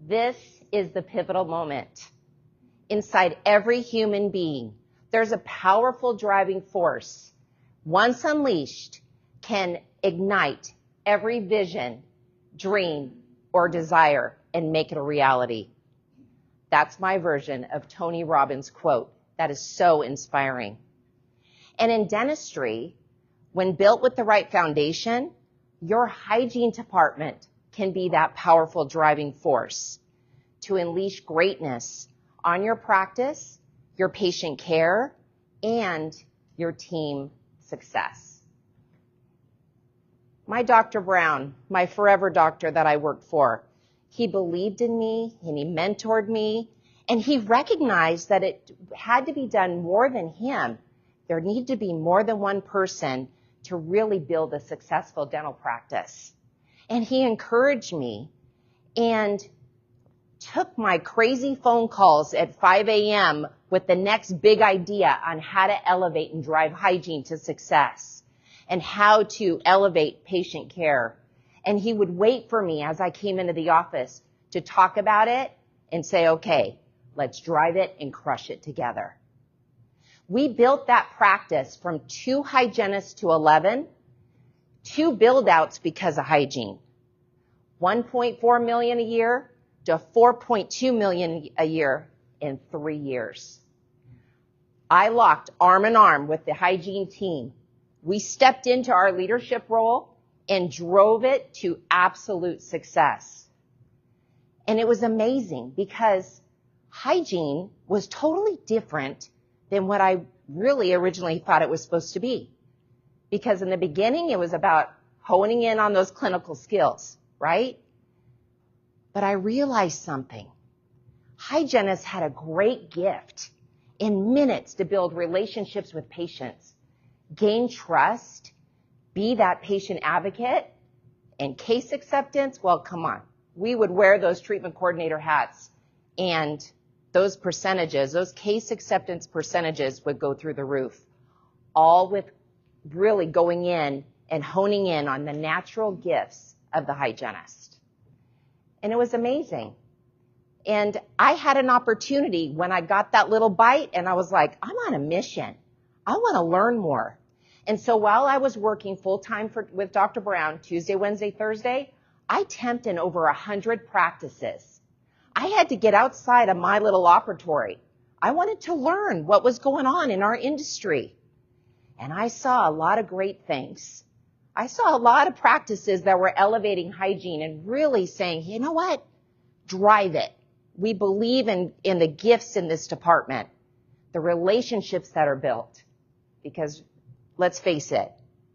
This is the pivotal moment. Inside every human being, there's a powerful driving force. Once unleashed, can ignite every vision, dream, or desire and make it a reality. That's my version of Tony Robbins' quote. That is so inspiring. And in dentistry, when built with the right foundation, your hygiene department can be that powerful driving force to unleash greatness on your practice, your patient care, and your team success. My Dr. Brown, my forever doctor that I worked for, he believed in me and he mentored me, and he recognized that it had to be done more than him. There needed to be more than one person to really build a successful dental practice. And he encouraged me and took my crazy phone calls at 5 a.m. with the next big idea on how to elevate and drive hygiene to success and how to elevate patient care. And he would wait for me as I came into the office to talk about it and say, okay, let's drive it and crush it together. We built that practice from 2 hygienists to 11, 2 build-outs because of hygiene, 1.4 million a year to 4.2 million a year in 3 years. I locked arm in arm with the hygiene team. We stepped into our leadership role and drove it to absolute success. And it was amazing because hygiene was totally different than what I really originally thought it was supposed to be. Because in the beginning, it was about honing in on those clinical skills, right? But I realized something. Hygienists had a great gift in minutes to build relationships with patients, gain trust, be that patient advocate, and case acceptance. Well, come on. We would wear those treatment coordinator hats, and those percentages, those case acceptance percentages would go through the roof, all with really going in and honing in on the natural gifts of the hygienist. And it was amazing. And I had an opportunity when I got that little bite, and I was like, I'm on a mission. I want to learn more. And so while I was working full-time with Dr. Brown, Tuesday, Wednesday, Thursday, I temped in over 100 practices. I had to get outside of my little operatory. I wanted to learn what was going on in our industry. And I saw a lot of great things. I saw a lot of practices that were elevating hygiene and really saying, you know what? Drive it. We believe in the gifts in this department, the relationships that are built. Because let's face it,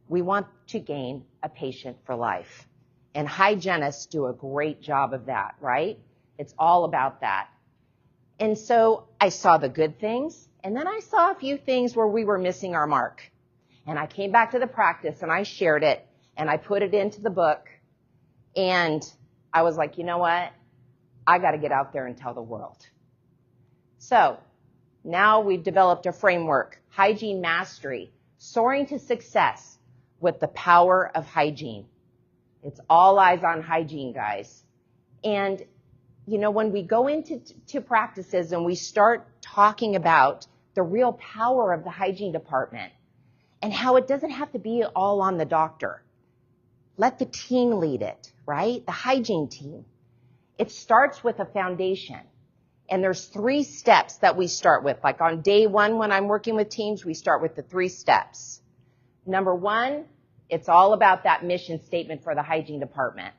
we want to gain a patient for life. And hygienists do a great job of that, right? It's all about that. And so I saw the good things, and then I saw a few things where we were missing our mark. And I came back to the practice, and I shared it, and I put it into the book, and I was like, you know what? I got to get out there and tell the world. So now we've developed a framework, Hygiene Mastery, Soaring to Success with the Power of Hygiene. It's all eyes on hygiene, guys. And, you know, when we go into practices and we start talking about the real power of the hygiene department and how it doesn't have to be all on the doctor. Let the team lead it, right? The hygiene team. It starts with a foundation. And there's 3 steps that we start with. Like on day 1, when I'm working with teams, we start with the 3 steps. Number 1, it's all about that mission statement for the hygiene department.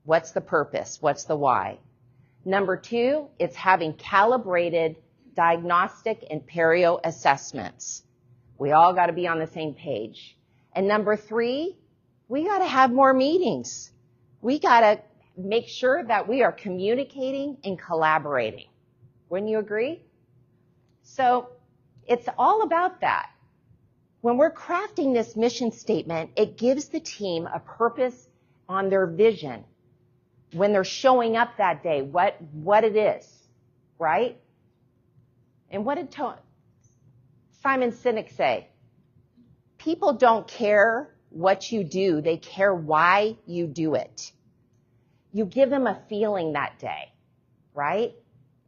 What's the purpose? What's the why? Number 2, it's having calibrated diagnostic and perio assessments. We all got to be on the same page. And number 3, we got to have more meetings. We got to make sure that we are communicating and collaborating. Wouldn't you agree? So it's all about that. When we're crafting this mission statement, it gives the team a purpose on their vision. When they're showing up that day, what it is, right? And what did Simon Sinek say? People don't care what you do. They care why you do it. You give them a feeling that day, right?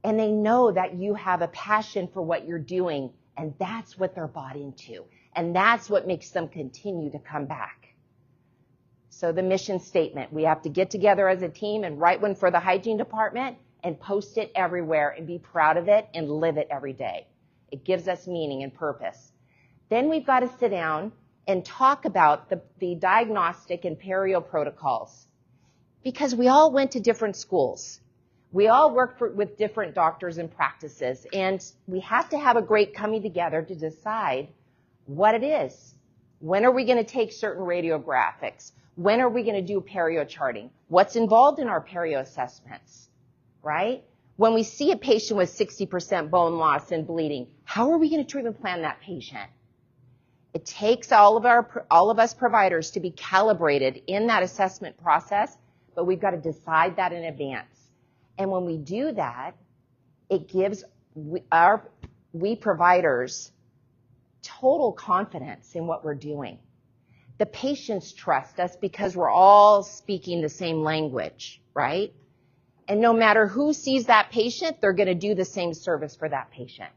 And they know that you have a passion for what you're doing, and that's what they're bought into. And that's what makes them continue to come back. So the mission statement, we have to get together as a team and write one for the hygiene department and post it everywhere and be proud of it and live it every day. It gives us meaning and purpose. Then we've got to sit down and talk about the diagnostic and perio protocols, because we all went to different schools. We all work with different doctors and practices, and we have to have a great coming together to decide what it is. When are we going to take certain radiographics? When are we going to do perio charting? What's involved in our perio assessments, right? When we see a patient with 60% bone loss and bleeding, how are we going to treatment plan that patient? It takes all of us providers to be calibrated in that assessment process, but we've got to decide that in advance. And when we do that, it gives we providers total confidence in what we're doing. The patients trust us because we're all speaking the same language, right? And no matter who sees that patient, they're going to do the same service for that patient.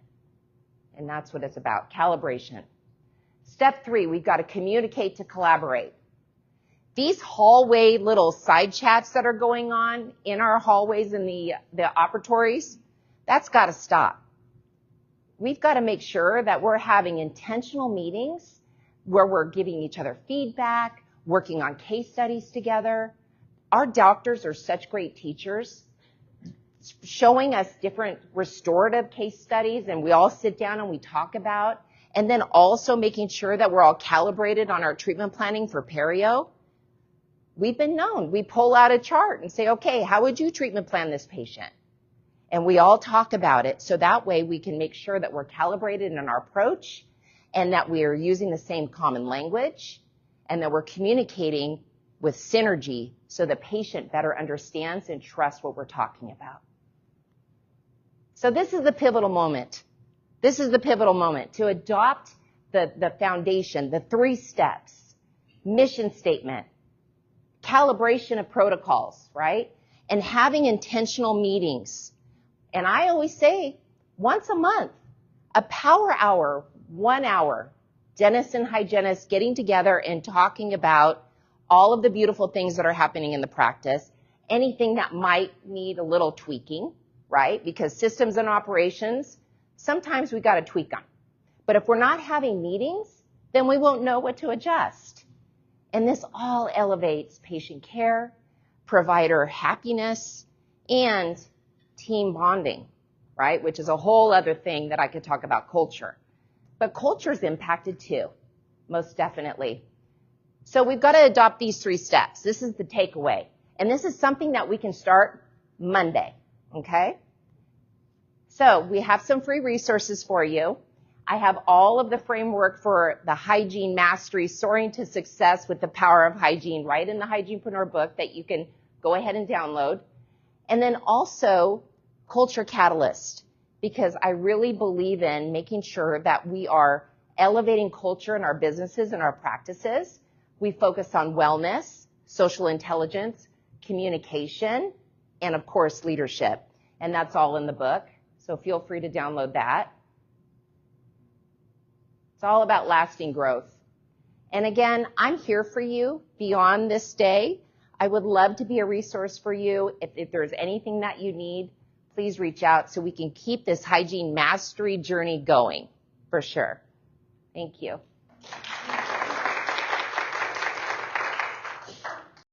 And that's what it's about, calibration. Step 3, we've got to communicate to collaborate. These hallway little side chats that are going on in our hallways in the operatories, that's got to stop. We've got to make sure that we're having intentional meetings where we're giving each other feedback, working on case studies together. Our doctors are such great teachers, showing us different restorative case studies, and we all sit down and we talk about, and then also making sure that we're all calibrated on our treatment planning for perio. We've been known. We pull out a chart and say, okay, how would you treatment plan this patient? And we all talk about it, so that way we can make sure that we're calibrated in our approach and that we are using the same common language and that we're communicating with synergy so the patient better understands and trusts what we're talking about. So this is the pivotal moment. This is the pivotal moment to adopt the foundation, the 3 steps, mission statement, calibration of protocols, right? And having intentional meetings. And I always say once a month, a power hour, 1 hour, dentists and hygienists getting together and talking about all of the beautiful things that are happening in the practice, anything that might need a little tweaking, right? Because systems and operations, sometimes we got to tweak them. But if we're not having meetings, then we won't know what to adjust. And this all elevates patient care, provider happiness, and team bonding, right? Which is a whole other thing that I could talk about, culture. But culture is impacted too, most definitely. So we've got to adopt these 3 steps. This is the takeaway. And this is something that we can start Monday, okay? So we have some free resources for you. I have all of the framework for the hygiene mastery, soaring to success with the power of hygiene, right in the Hygienepreneur book that you can go ahead and download. And then also Culture Catalyst, because I really believe in making sure that we are elevating culture in our businesses and our practices. We focus on wellness, social intelligence, communication, and of course leadership. And that's all in the book. So feel free to download that. It's all about lasting growth. And again, I'm here for you beyond this day. I would love to be a resource for you. If there's anything that you need, please reach out so we can keep this hygiene mastery journey going, for sure. Thank you.